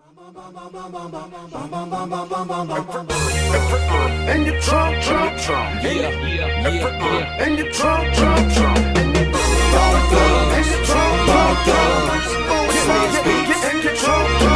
In your trunk, in your trunk,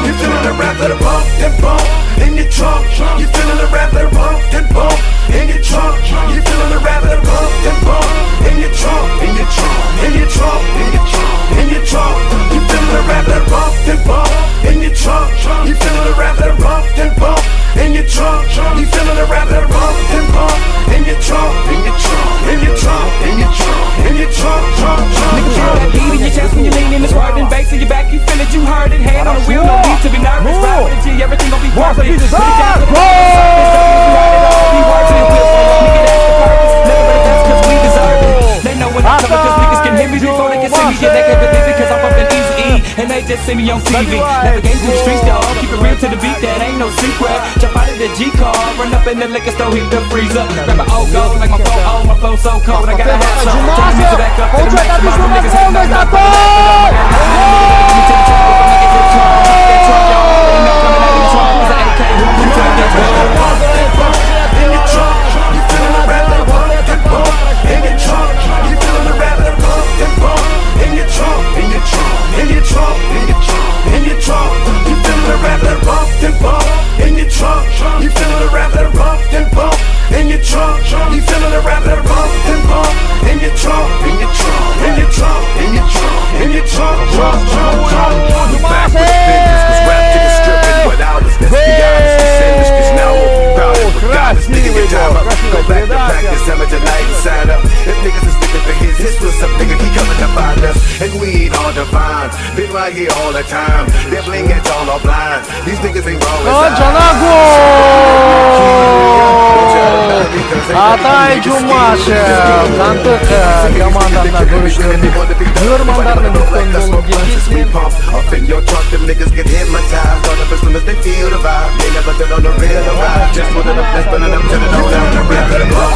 you feeling the rap of the bump and bump in your trunk. You feeling the rap of the bump and bump in your trunk. You feeling the rap of the bump and bump in your trunk, in your trunk, in your trunk, in your trunk, in your trunk. You feeling the rap of the bump and bump in your trunk. You feeling the rap of the bump and bump in your trunk. You feeling the rap of the bump and bump in your trunk, in your trunk, in your trunk, in your trunk, in your trunk, trunk, trunk. Nigga, feel that beat in your chest when you lean in the swerve and bass in your back. You feel it, you heard it. Hand on the wheel, no need to be nervous. Ride with a G, everything gon' be perfect. Put it down to the surface, be worth it. Nigga, that's the purpose. Never let that's cause we deserve it. They know when I'm coming cause niggas can hear me before they can see me. Yeah, they can believe it cause I'm up in Easy E. And they just see me on TV. Navigate through the streets, dog. Keep it real to the beat, that ain't no secret. Jump out of the G car, run up in the liquor store, hit the freezer. Grab an old gold like my phone on, my flow so cold. I gotta have some. Turn the music back up to the max. My niggas hating on my phone. Been right here all the time. They're bling it's all our blind. These niggas ain't wrong. Атай Жумашев, Кантык командасына көрүшүлөрүн көрөрмандарынын күткөн болуп келгенсиң. Up in your trunk, them niggas get hypnotized. All as soon as they feel the vibe. They never been on the real ride. Just one of them that's burning up to the low down. The rap of the bump.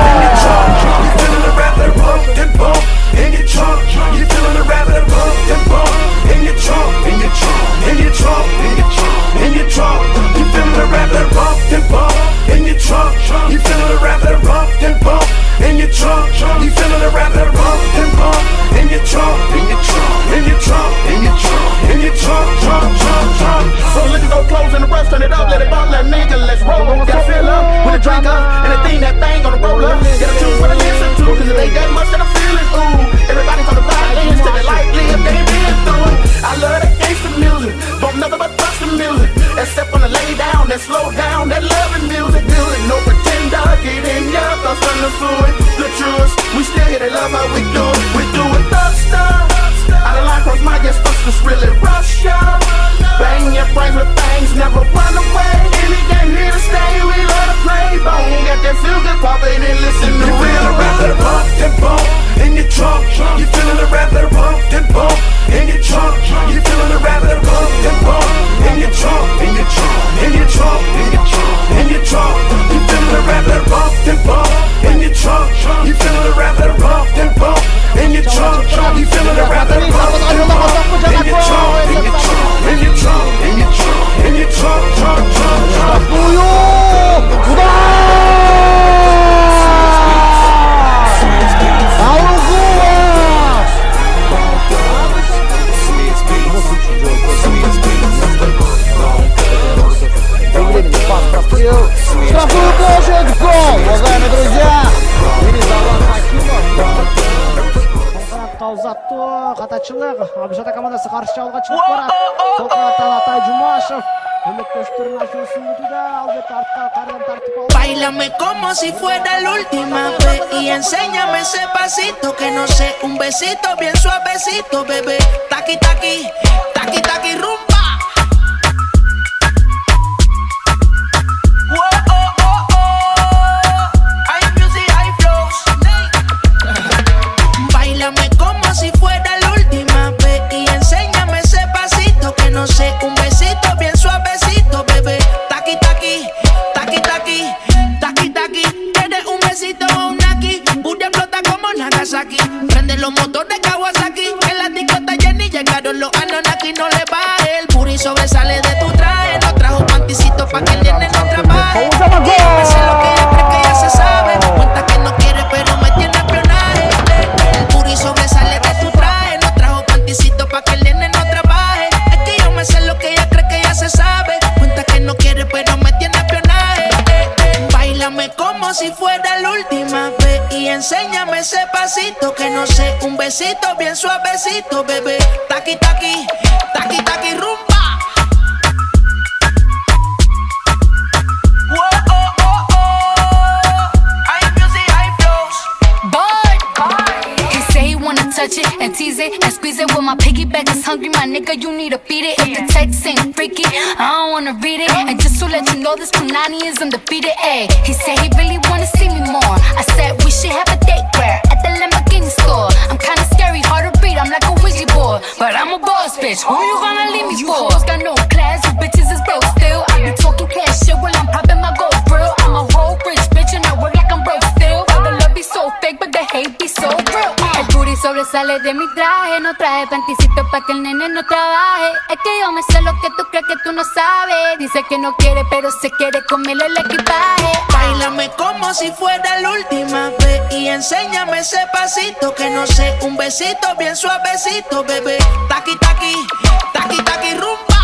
In your trunk, you feeling the rap of the bump and bump. In your trunk, you feeling the rap of the bump and bump. In your trunk, in your trunk, in your trunk, in your trunk, in your trunk. You feeling the rap of the bump and bump. In your trunk, you feeling the rap of the bump and bump. In your trunk, you feeling the rap of the bump and bump. In your trunk, in your trunk, in your trunk, in your trunk, in your trunk, trunk, trunk, trunk. So look at those clothes in the brush, turn it up, let it bump, let nigga, let's roll. Gotta fill up with a drink up and a thing, that thing on the roller. Gotta choose what I listen to, cause it ain't that much that I'm feeling. Ooh, everybody from the violins to the lightly if they been through it. I love that gangsta music, but nothing but custom music. Except when I lay down, that slow down, that loving music. Music, no pretender, get in ya, thoughts from the fluid. The truest, we still here, they love how we do it. We do it thugster. Out of line cross my guess, just really rush ya. Bang your brains with things, never run away. Any game here to stay, we love to play. Bone got that feel good pop, they didn't listen to real rap of the bump and bump. In your trunk, you feeling the rap of the bump and bump. In your trunk, you feeling the rap of the bump and bump. In your trunk, in your trunk, in your trunk, in your trunk, in your trunk. You feeling the rap of the bump and bump. In your trunk, you feeling the rap of the bump and bump. In your trunk, you feeling the rap of the bump and bump. In your trunk, in your trunk, in your trunk, in your trunk, in your trunk, trunk, trunk, trunk. Штрафную площадь, гол, уважаемые друзья! Ризалан Хакимов. Канатқа ұзатты, қатачылық. Абишата командасы қарсы жауылға шығып барады. Сол қанаттан Атай Жумашев. Көмектестерін ашуысын күтуде, албетте артқа қардан тартып алды. Báilame como si fuera la última vez y enséñame ese pasito que no sé, un besito bien suavecito, bebé. Taqui taqui, taqui taqui rumba. Báilame como si fuera la última vez y enséñame ese pasito que no sé, un besito bien suavecito, bebé. Taqui taqui, taqui taqui, taqui taqui. ¿Quieres un besito o un aquí? Booty explota como Nagasaki. Prende los motores Kawasaki. En la discota Jenny llegaron los Anunnaki. No le baje, el puri sobresale pa' que el nene no trabaje. Es que yo me sé lo que ella cree que ya se sabe. Cuenta que no quiere, pero me tiene espionaje. Báilame como si fuera la última vez y enséñame ese pasito que no sé, un besito bien suavecito, bebé. Taqui, taqui, taqui, taqui, rumba. Touch it and tease it and squeeze it. When my piggyback is hungry, my nigga, you need to feed it. If the text ain't freaky, I don't wanna read it. And just to let you know, this Punani is undefeated. Ayy, he said he really wanna see me more. I said we should have a date where at the Lamborghini store. I'm kinda scary, hard to read, I'm like a Ouija board, but I'm a boss bitch. Who you gonna leave me for? Hoes got no class, you bitches is broke still. I be talking cash shit while I'm popping my gold grill. I'm a whole rich bitch and I work like I'm broke still. All the love be so fake, but the hate be so real. El booty sobresale de mi traje, no traje panticito pa' que el nene no trabaje. Es que yo me sé lo que tú crees que tú no sabes. Dice que no quiere, pero se quiere comerle el equipaje. Báilame como si fuera la última vez y enséñame ese pasito que no sé, un besito bien suavecito, bebé. Taqui, taqui, taqui, taqui, rumba.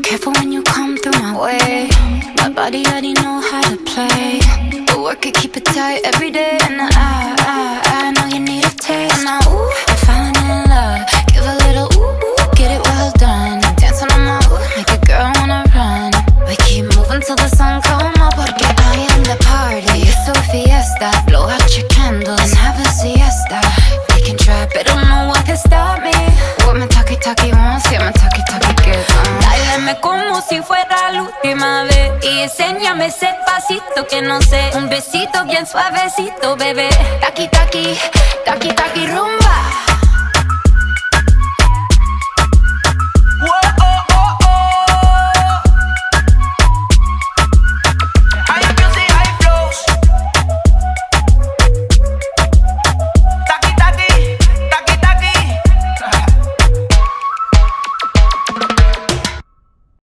Careful when you come through my way. My body already know how to play. But work it, keep it tight every day. And I know you need a taste. And now, ooh, I'm falling in love. Give a little ooh, get it well done. Dancing on my ooh, make a girl wanna run. We keep moving till the sun come up. Porque I am the party. It's a fiesta. Blow out your candles and have a siesta. They can try, but don't know what can stop me. What my talkie wants, yeah, my talkie gets on. Báilame como si fuera la última vez y enséñame ese pasito que no sé, un besito bien suavecito, bebé. Taqui, taqui,